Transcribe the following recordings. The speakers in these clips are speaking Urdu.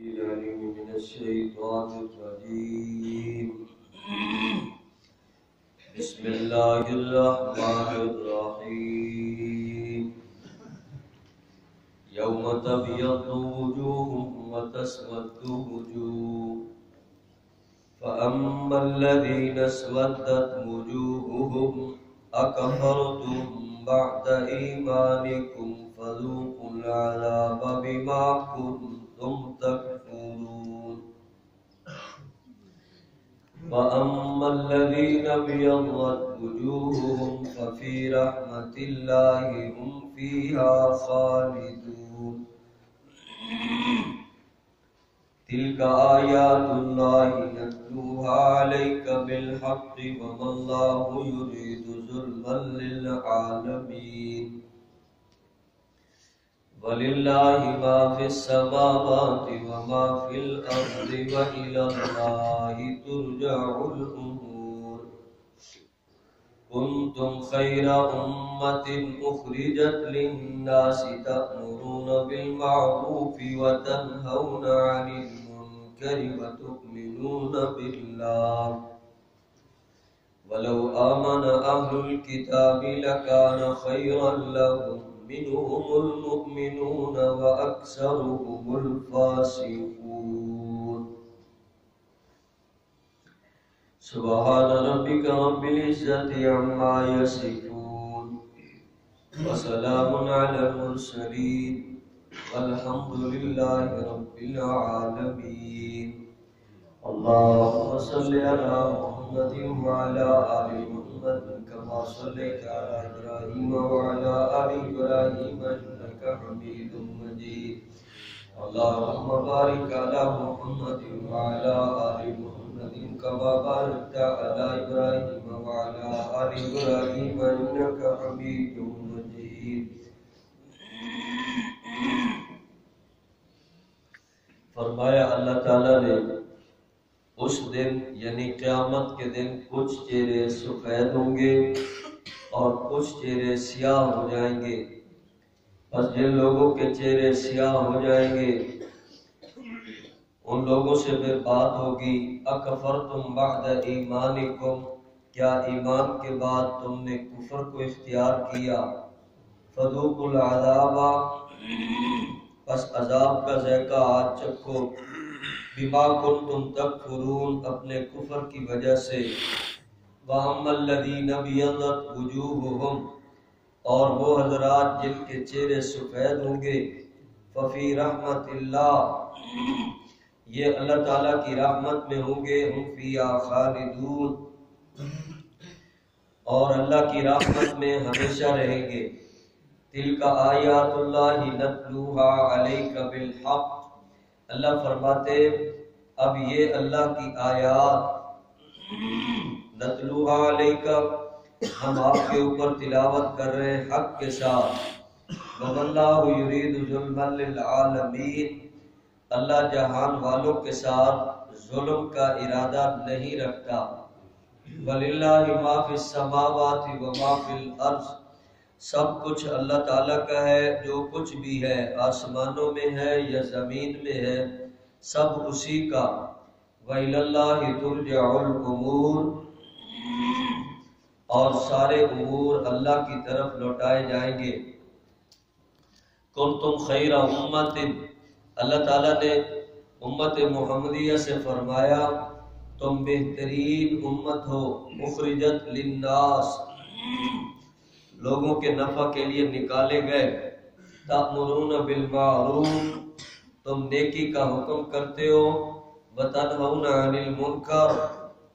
من الشيطان الرجيم. بسم الله الرحمن الرحيم. يوم تبيض وجوه وتسود وجوه فأما الذين اسودت وجوههم أكفرتم بعد إيمانكم فذوقوا العذاب بما كنتم تكفرون. وأما الذين ابيضت وجوههم ففي رحمة الله هم فيها خالدون. تلك آيات الله نتلوها عليك بالحق وما الله يريد ظلما للعالمين. ولله ما في السماوات وما في الأرض وإلى الله ترجع الأمور. كنتم خير أمة أخرجت للناس تأمرون بالمعروف وتنهون عن المنكر وتؤمنون بالله. ولو آمن أهل الكتاب لكان خيرا لهم منهم المؤمنون وأكثرهم الفاسقون. سبحان ربك رب العزة عما يصفون وسلام على المرسلين والحمد لله رب العالمين. اللهم صل على محمد وعلى آل محمد كما صليت على إبراهيم وعلى آل إبراهيم إنك حميد مجيد. اللهم بارك على محمد وعلى آل محمد كما باركت على إبراهيم وعلى آل إبراهيم إنك حميد مجيد. فرمایا اللہ تعالیٰ نے اس دن یعنی قیامت کے دن کچھ چہرے سفید ہوں گے اور کچھ چہرے سیاہ ہو جائیں گے. بس جن لوگوں کے چہرے سیاہ ہو جائیں گے ان لوگوں سے پھر بات ہوگی اکفرتم بعد ایمانکم، کیا ایمان کے بعد تم نے کفر کو اختیار کیا؟ فذوقوا العذاب، پس عذاب کا ذائقہ آج چکھو، بما کنتم تکفرون، اپنے کفر کی وجہ سے. وَأَمَّا الَّذِينَ ابْيَضَّتْ وُجُوهُهُمْ، اور وہ حضرات جن کے چہرے سفید ہوں گے، فَفِي رَحْمَةِ اللَّهِ، یہ اللہ تعالیٰ کی رحمت میں ہوں گے، ہم فِيهَا خَالِدُونَ، اور اللہ کی رحمت میں ہمیشہ رہیں گے. تِلْكَ آیاتُ اللَّهِ نَتْلُوهَا عَلَيْكَ بِالْحَقِّ، اللہ فرماتے اب یہ اللہ کی آیات نتلوہا علیک، ہم آپ کے اوپر تلاوت کر رہے ہیں حق کے ساتھ. وَاللَّهُ يُرِيدُ ظُلْمًا لِلْعَالَمِينَ، اللہ جہان والوں کے ساتھ ظلم کا ارادہ نہیں رکھتا. وَلِلَّهِ مَا فِي السَّمَاوَاتِ وَمَا فِي الْأَرْضِ، سب کچھ اللہ تعالیٰ کا ہے، جو کچھ بھی ہے آسمانوں میں ہے یا زمین میں ہے سب اسی کا. وَإِلَى اللَّهِ تُرْجَعُ الْأُمُورُ، اور سارے امور اللہ کی طرف لوٹائے جائیں گے. کنتم خیر امت، اللہ تعالیٰ نے امت محمدیہ سے فرمایا تم بہترین امت ہو، اخرجت للناس، لوگوں کے نفع کے لیے نکالے گئے. تأمرون بالمعروف، تم نیکی کا حکم کرتے ہو. وتنہون عن المنکر،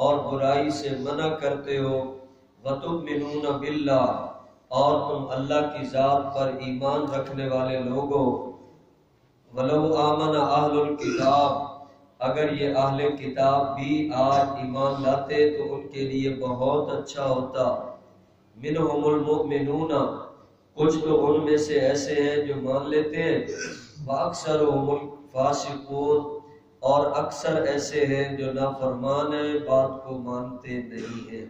اور برائی سے منع کرتے ہو. وتؤمنون باللہ، اور تم اللہ کی ذات پر ایمان رکھنے والے لوگ ہو. ولو آمن اہل الکتاب، اگر یہ اہل کتاب بھی آج ایمان لاتے تو ان کے لیے بہت اچھا ہوتا. منہم المؤمنون، کچھ تو ان میں سے ایسے ہیں جو مان لیتے ہیں. وَأَكْثَرُهُمُ الْفَاسِقُونَ، اور اکثر ایسے ہیں جو نافرمان ہیں، بات کو مانتے نہیں ہیں.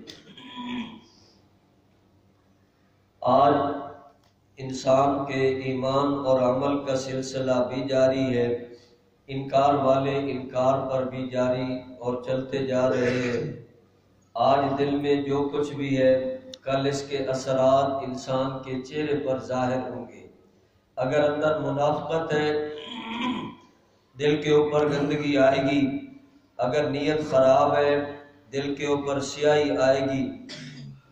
آج انسان کے ایمان اور عمل کا سلسلہ بھی جاری ہے. انکار والے انکار پر بھی جاری اور چلتے جا رہے ہیں۔ آج دل میں جو کچھ بھی ہے کل اس کے اثرات انسان کے چہرے پر ظاہر ہوں گے۔ اگر اندر منافقت ہے دل کے اوپر گندگی آئے گی، اگر نیت خراب ہے دل کے اوپر سیاہی آئے گی،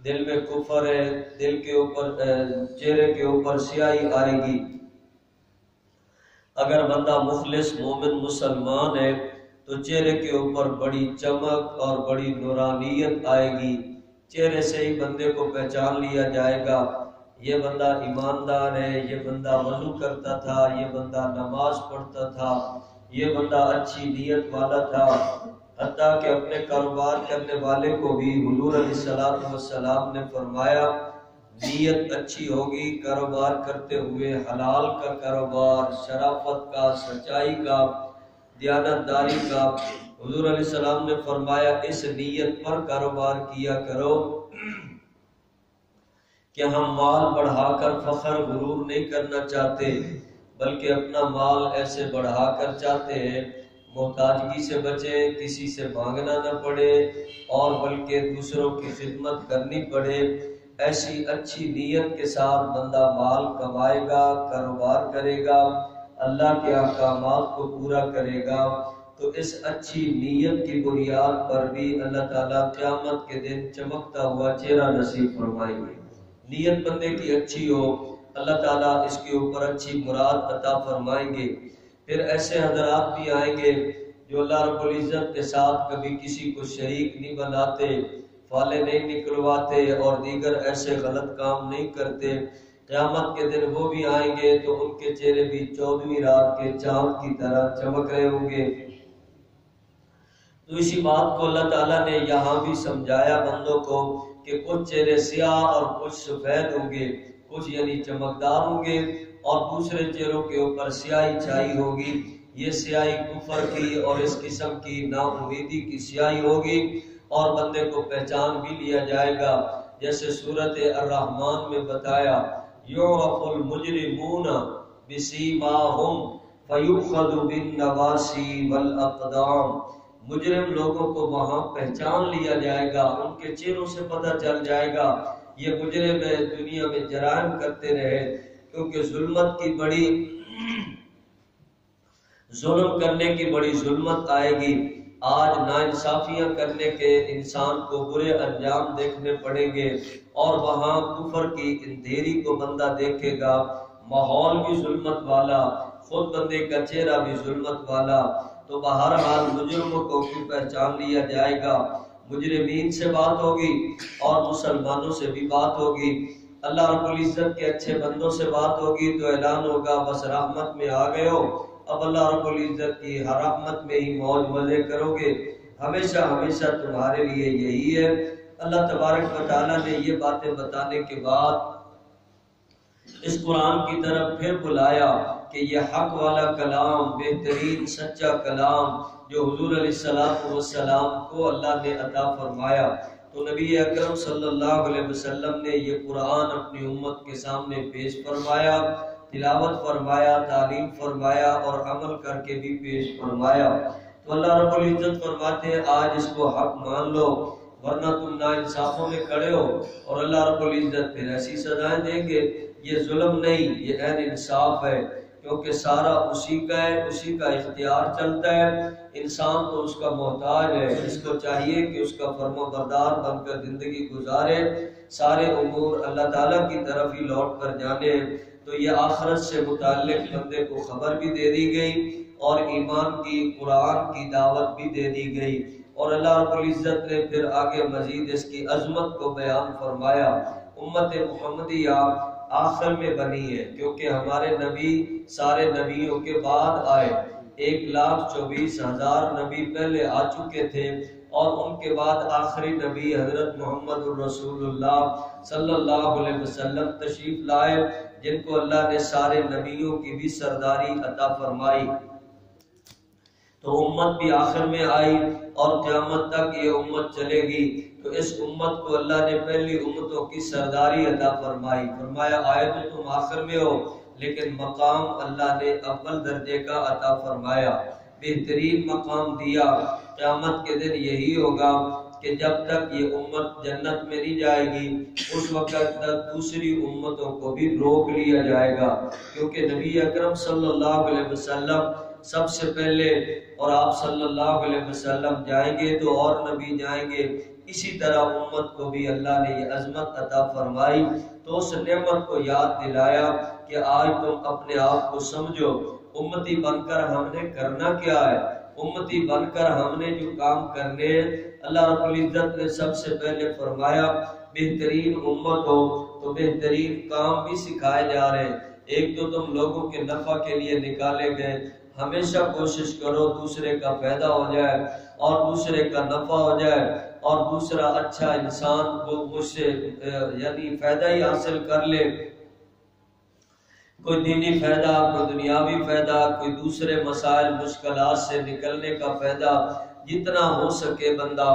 دل میں کفر ہے دل کے اوپر چہرے کے اوپر سیاہی آئے گی۔ اگر بندہ مخلص مومن مسلمان ہے تو چہرے کے اوپر بڑی چمک اور بڑی نورانیت آئے گی، چہرے سے ہی بندے کو پہچان لیا جائے گا یہ بندہ ایماندار ہے، یہ بندہ وضو کرتا تھا، یہ بندہ نماز پڑھتا تھا، یہ بندہ اچھی نیت والا تھا۔ حتیٰ کہ اپنے کاروبار کرنے والے کو بھی حضور علیہ السلام نے فرمایا نیت اچھی ہوگی کاروبار کرتے ہوئے حلال کا کاروبار، شرافت کا، سچائی کا، دیانتداری کا۔ حضور علیہ السلام نے فرمایا اس نیت پر کاروبار کیا کرو کہ ہم مال بڑھا کر فخر غرور نہیں کرنا چاہتے بلکہ اپنا مال ایسے بڑھا کر چاہتے ہیں محتاجگی سے بچیں، کسی سے مانگنا نہ پڑے اور بلکہ دوسروں کی خدمت کرنی پڑے۔ ایسی اچھی نیت کے ساتھ بندہ مال کمائے گا، کاروبار کرے گا، اللہ کے احکامات کو پورا کرے گا تو اس اچھی نیت کی بنیاد پر بھی اللہ تعالیٰ قیامت کے دن چمکتا ہوا چہرہ نصیب فرمائیں گے۔ نیت بندے کی اچھی ہو اللہ تعالیٰ اس کے اوپر اچھی مراد عطا فرمائیں گے۔ پھر ایسے حضرات بھی آئیں گے جو اللہ رب العزت کے ساتھ کبھی کسی کو شریک نہیں بناتے، فالے نہیں نکلواتے اور دیگر ایسے غلط کام نہیں کرتے۔ قیامت کے دن وہ بھی آئیں گے تو ان کے چہرے بھی 14ویں رات کے چاند کی طرح چمک رہے ہوں گے۔ تو اسی بات کو اللہ تعالیٰ نے یہاں بھی سمجھایا بندوں کو کہ کچھ چہرے سیاہ اور کچھ سفید ہوں گے، کچھ یعنی چمکدار ہوں گے اور دوسرے چہروں کے اوپر سیاہی چھائی ہوگی۔ یہ سیاہی کفر کی اور اس قسم کی نا امیدی کی سیاہی ہوگی اور بندے کو پہچان بھی لیا جائے گا، جیسے سورۃ الرحمن میں بتایا یعرف المجرمون بسیماہم فیؤخذ بالنواصی والاقدام۔ مجرم لوگوں کو وہاں پہچان لیا جائے گا، ان کے چہروں سے پتہ چل جائے گا یہ مجرم ہے، دنیا میں جرائم کرتے رہے، کیونکہ ظلمت کی بڑی ظلم کرنے کی بڑی ظلمت آئے گی۔ آج ناانصافیاں کرنے کے انسان کو برے انجام دیکھنے پڑیں گے اور وہاں کفر کی اندھیری کو بندہ دیکھے گا، ماحول بھی ظلمت والا، خود بندے کا چہرہ بھی ظلمت والا۔ تو بہرحال مجرموں کو بھی پہچان لیا جائے گا، مجرمین سے بات ہوگی اور مسلمانوں سے بھی بات ہوگی۔ اللہ رب العزت کے اچھے بندوں سے بات ہوگی تو اعلان ہوگا بس رحمت میں آ گئے ہو، اب اللہ رب العزت کی ہر رحمت میں ہی موج مزے کرو گے، ہمیشہ ہمیشہ تمہارے لیے یہی ہے۔ اللہ تبارک و تعالیٰ نے یہ باتیں بتانے کے بعد اس قرآن کی طرف پھر بلایا کہ یہ حق والا کلام، بہترین سچا کلام جو حضور علیہ السلام کو اللہ نے عطا فرمایا، تو نبی اکرم صلی اللہ علیہ وسلم نے یہ قرآن اپنی امت کے سامنے پیش فرمایا، تلاوت فرمایا، تعلیم فرمایا اور عمل کر کے بھی پیش فرمایا۔ تو اللہ رب العزت فرماتے ہیں آج اس کو حق مان لو ورنہ تم ناانصافوں میں کھڑے ہو، اور اللہ رب العزت پھر ایسی سزائیں دیں گے۔ یہ ظلم نہیں، یہ عین انصاف ہے، کیونکہ سارا اسی کا ہے، اسی کا اختیار چلتا ہے، انسان تو اس کا محتاج ہے، اس کو چاہیے کہ اس کا فرما بردار بن کر زندگی گزارے، سارے امور اللہ تعالیٰ کی طرف ہی لوٹ کر جانے ہیں۔ تو یہ آخرت سے متعلق بندے کو خبر بھی دے دی گئی اور ایمان کی قرآن کی دعوت بھی دے دی گئی، اور اللہ رب العزت نے پھر آگے مزید اس کی عظمت کو بیان فرمایا۔ امت محمدیہ آخر میں بنی ہے کیونکہ ہمارے نبی سارے نبیوں کے بعد آئے، 1,24,000 نبی پہلے آ چکے تھے اور ان کے بعد آخری نبی حضرت محمد الرسول اللہ صلی اللہ علیہ وسلم تشریف لائے، جن کو اللہ نے سارے نبیوں کی بھی سرداری عطا فرمائی۔ تو امت بھی آخر میں آئی اور قیامت تک یہ امت چلے گی، تو اس امت کو اللہ نے پہلی امتوں کی سرداری عطا فرمائی، فرمایا آئے تو تم آخر میں ہو لیکن مقام اللہ نے اول درجے کا عطا فرمایا۔ بہترین مقام دیا۔ قیامت کے دن یہی ہوگا کہ جب تک یہ امت جنت میں نہیں جائے گی اس وقت تک دوسری امتوں کو بھی روک لیا جائے گا، کیونکہ نبی اکرم صلی اللہ علیہ وسلم سب سے پہلے اور آپ صلی اللہ علیہ وسلم جائیں گے تو اور نبی جائیں گے۔ اسی طرح امت کو بھی اللہ نے یہ عظمت عطا فرمائی تو اس نعمت کو یاد دلایا کہ آج تم اپنے آپ کو سمجھو، امتی بن کر ہم نے کرنا کیا ہے، امتی بن کر ہم نے جو کام کرنے ہیں۔ اللہ رب العزت نے سب سے پہلے فرمایا بہترین امت ہو تو بہترین کام بھی سکھائے جا رہے ہیں۔ ایک تو تم لوگوں کے نفع کے لیے نکالے گئے، ہمیشہ کوشش کرو دوسرے کا فائدہ ہو جائے اور دوسرے کا نفع ہو جائے، اور دوسرا اچھا انسان کو مجھ سے یعنی فائدہ ہی حاصل کر لے، کوئی دینی فائدہ، کوئی دنیاوی فائدہ، کوئی دوسرے مسائل مشکلات سے نکلنے کا فائدہ، جتنا ہو سکے بندہ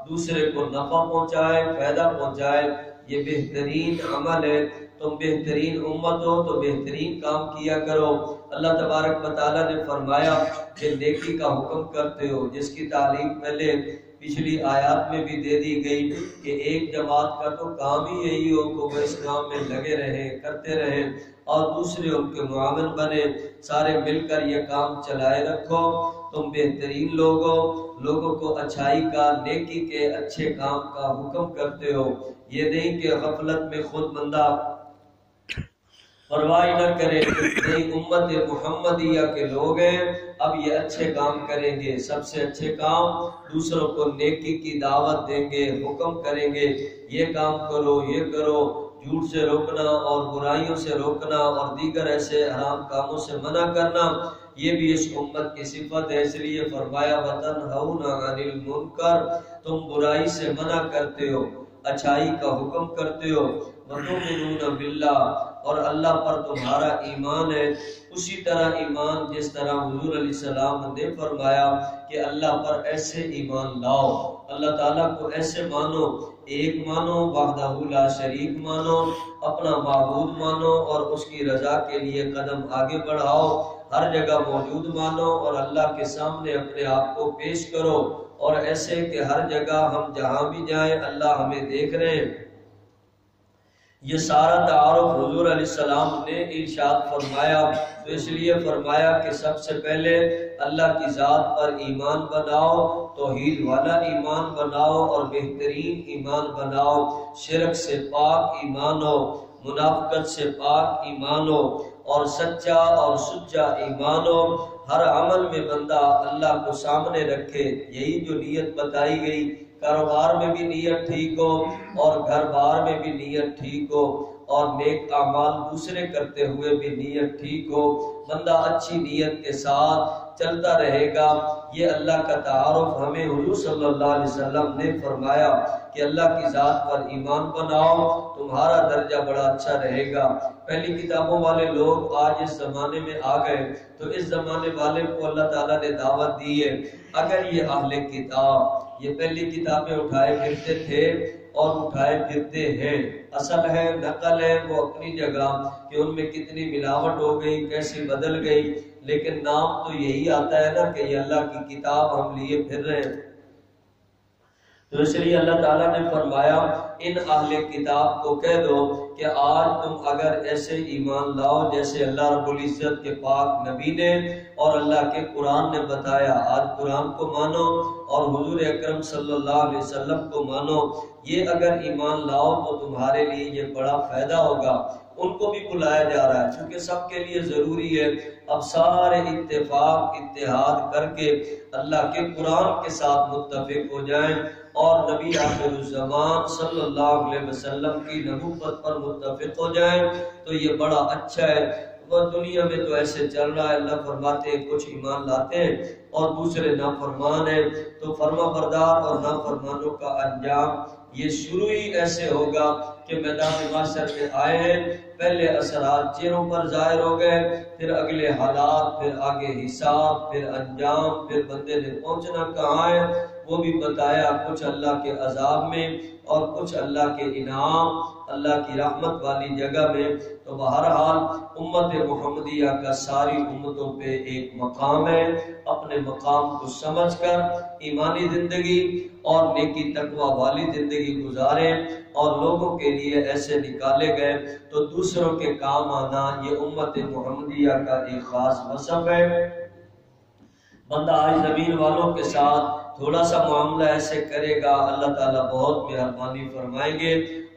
دوسرے کو نفع پہنچائے، فائدہ پہنچائے، یہ بہترین عمل ہے۔ تم بہترین امت ہو تو بہترین کام کیا کرو۔ اللہ تبارک و تعالیٰ نے فرمایا کہ نیکی کا حکم کرتے ہو، جس کی تعلیم پہلے پچھلی آیات میں بھی دے دی گئی کہ ایک جماعت کا تو کام ہی یہی ہو کہ وہ اس کام میں لگے رہیں، کرتے رہیں اور دوسرے ان کے معاون بنے، سارے مل کر یہ کام چلائے رکھو۔ تم بہترین لوگوں کو اچھائی کا، نیکی کے، اچھے کام کا حکم کرتے ہو۔ یہ نہیں کہ غفلت میں خود بندہ پرواہ نہ کرے، نہیں، امت محمدیہ کے لوگ ہیں، اب یہ اچھے کام کریں گے، سب سے اچھے کام دوسروں کو نیکی کی دعوت دیں گے، حکم کریں گے، یہ کام کرو، یہ کرو، جھوٹ سے روکنا اور برائیوں سے روکنا اور دیگر ایسے حرام کاموں سے منع کرنا، یہ بھی اس امت کی صفت ہے۔ اس لیے فرمایا وَتَنْهَوْنَ عَنِ الْمُنْكَرِ، تم برائی سے منع کرتے ہو، اچھائی کا حکم کرتے ہو، وَتُؤْمِنُونَ بِاللَّهِ، اور اللہ پر تمہارا ایمان ہے۔ اسی طرح ایمان جس طرح حضور علیہ السلام نے فرمایا کہ اللہ پر ایسے ایمان لاؤ، اللہ تعالیٰ کو ایسے مانو، ایک مانو، وحدہ لا شریک مانو، اپنا معبود مانو اور اس کی رضا کے لیے قدم آگے بڑھاؤ، ہر جگہ موجود مانو اور اللہ کے سامنے اپنے آپ کو پیش کرو، اور ایسے کہ ہر جگہ ہم جہاں بھی جائیں اللہ ہمیں دیکھ رہے ہیں۔ یہ سارا تعارف حضور علیہ السلام نے ارشاد فرمایا، تو اس لیے فرمایا کہ سب سے پہلے اللہ کی ذات پر ایمان بناؤ، توحید والا ایمان بناؤ اور بہترین ایمان بناؤ، شرک سے پاک ایمان ہو، منافقت سے پاک ایمان ہو اور سچا اور سچا ایمان ہو۔ ہر عمل میں بندہ اللہ کو سامنے رکھے، یہی جو نیت بتائی گئی، کاروبار میں بھی نیت ٹھیک ہو اور گھر بار میں بھی نیت ٹھیک ہو اور نیک اعمال دوسرے کرتے ہوئے بھی نیت ٹھیک ہو، بندہ اچھی نیت کے ساتھ چلتا رہے گا۔ یہ اللہ کا تعارف ہمیں حضور صلی اللہ علیہ وسلم نے فرمایا کہ اللہ کی ذات پر ایمان بناؤ، تمہارا درجہ بڑا اچھا رہے گا۔ پہلی کتابوں والے لوگ آج اس زمانے میں آ گئے تو اس زمانے والے کو اللہ تعالیٰ نے دعوت دی ہے، اگر یہ اہل کتاب یہ پہلی کتابیں اٹھائے پھرتے تھے اور اٹھائے پھرتے ہیں، اصل ہے، نقل ہے، وہ اپنی جگہ کہ ان میں کتنی ملاوٹ ہو گئی، کیسے بدل گئی، لیکن نام تو یہی آتا ہے نا کہ یہ اللہ کی کتاب ہم لیے پھر رہے ہیں۔ تو اس لیے اللہ تعالیٰ نے فرمایا ان اہل کتاب کو کہہ دو کہ آج تم اگر ایسے ایمان لاؤ جیسے اللہ رب العزت کے پاک نبی نے اور اللہ کے قرآن نے بتایا، آج قرآن کو مانو اور حضور اکرم صلی اللہ علیہ وسلم کو مانو، یہ اگر ایمان لاؤ تو تمہارے لیے یہ بڑا فائدہ ہوگا۔ ان کو بھی بلایا جا رہا ہے کیونکہ سب کے لیے ضروری ہے اب سارے اتفاق اتحاد کر کے اللہ کے قرآن کے ساتھ متفق ہو جائیں اور نبی آخر الزمان صلی اللہ علیہ وسلم کی نبوت پر متفق ہو جائیں، تو یہ بڑا اچھا ہے۔ وہ دنیا میں تو ایسے چل رہا ہے، اللہ فرماتے ہیں کچھ ایمان لاتے ہیں اور دوسرے نافرمان ہیں، تو فرما بردار اور نافرمانوں کا انجام یہ شروع ہی ایسے ہوگا کہ میدان محشر میں آئے ہیں پہلے اثرات چہروں پر ظاہر ہو گئے، پھر اگلے حالات، پھر آگے حساب، پھر انجام، پھر بندے نے پہنچنا کہاں ہے وہ بھی بتایا، کچھ اللہ کے عذاب میں اور کچھ اللہ کے انعام، اللہ کی رحمت والی جگہ میں۔ تو بہرحال امت محمدیہ کا ساری امتوں پہ ایک مقام ہے، اپنے مقام کو سمجھ کر ایمانی زندگی اور نیکی تقوی والی زندگی گزاریں، اور لوگوں کے لیے ایسے نکالے گئے تو دوسروں کے کام آنا یہ امت محمدیہ کا ایک خاص وصف ہے۔ بندہ آج زمین والوں کے ساتھ تھوڑا سا معاملہ ایسے کرے گا، اللہ تعالیٰ بہت مہربانی فرمائیں گے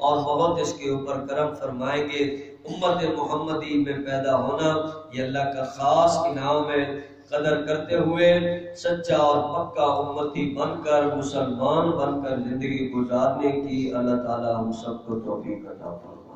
اور بہت اس کے اوپر کرم فرمائیں گے۔ امت محمدی میں پیدا ہونا یہ اللہ کا خاص انعام ہے۔ قدر کرتے ہوئے سچا اور پکا امتی بن کر، مسلمان بن کر زندگی گزارنے کی اللہ تعالیٰ ہم سب کو توفیق عطا فرمائے۔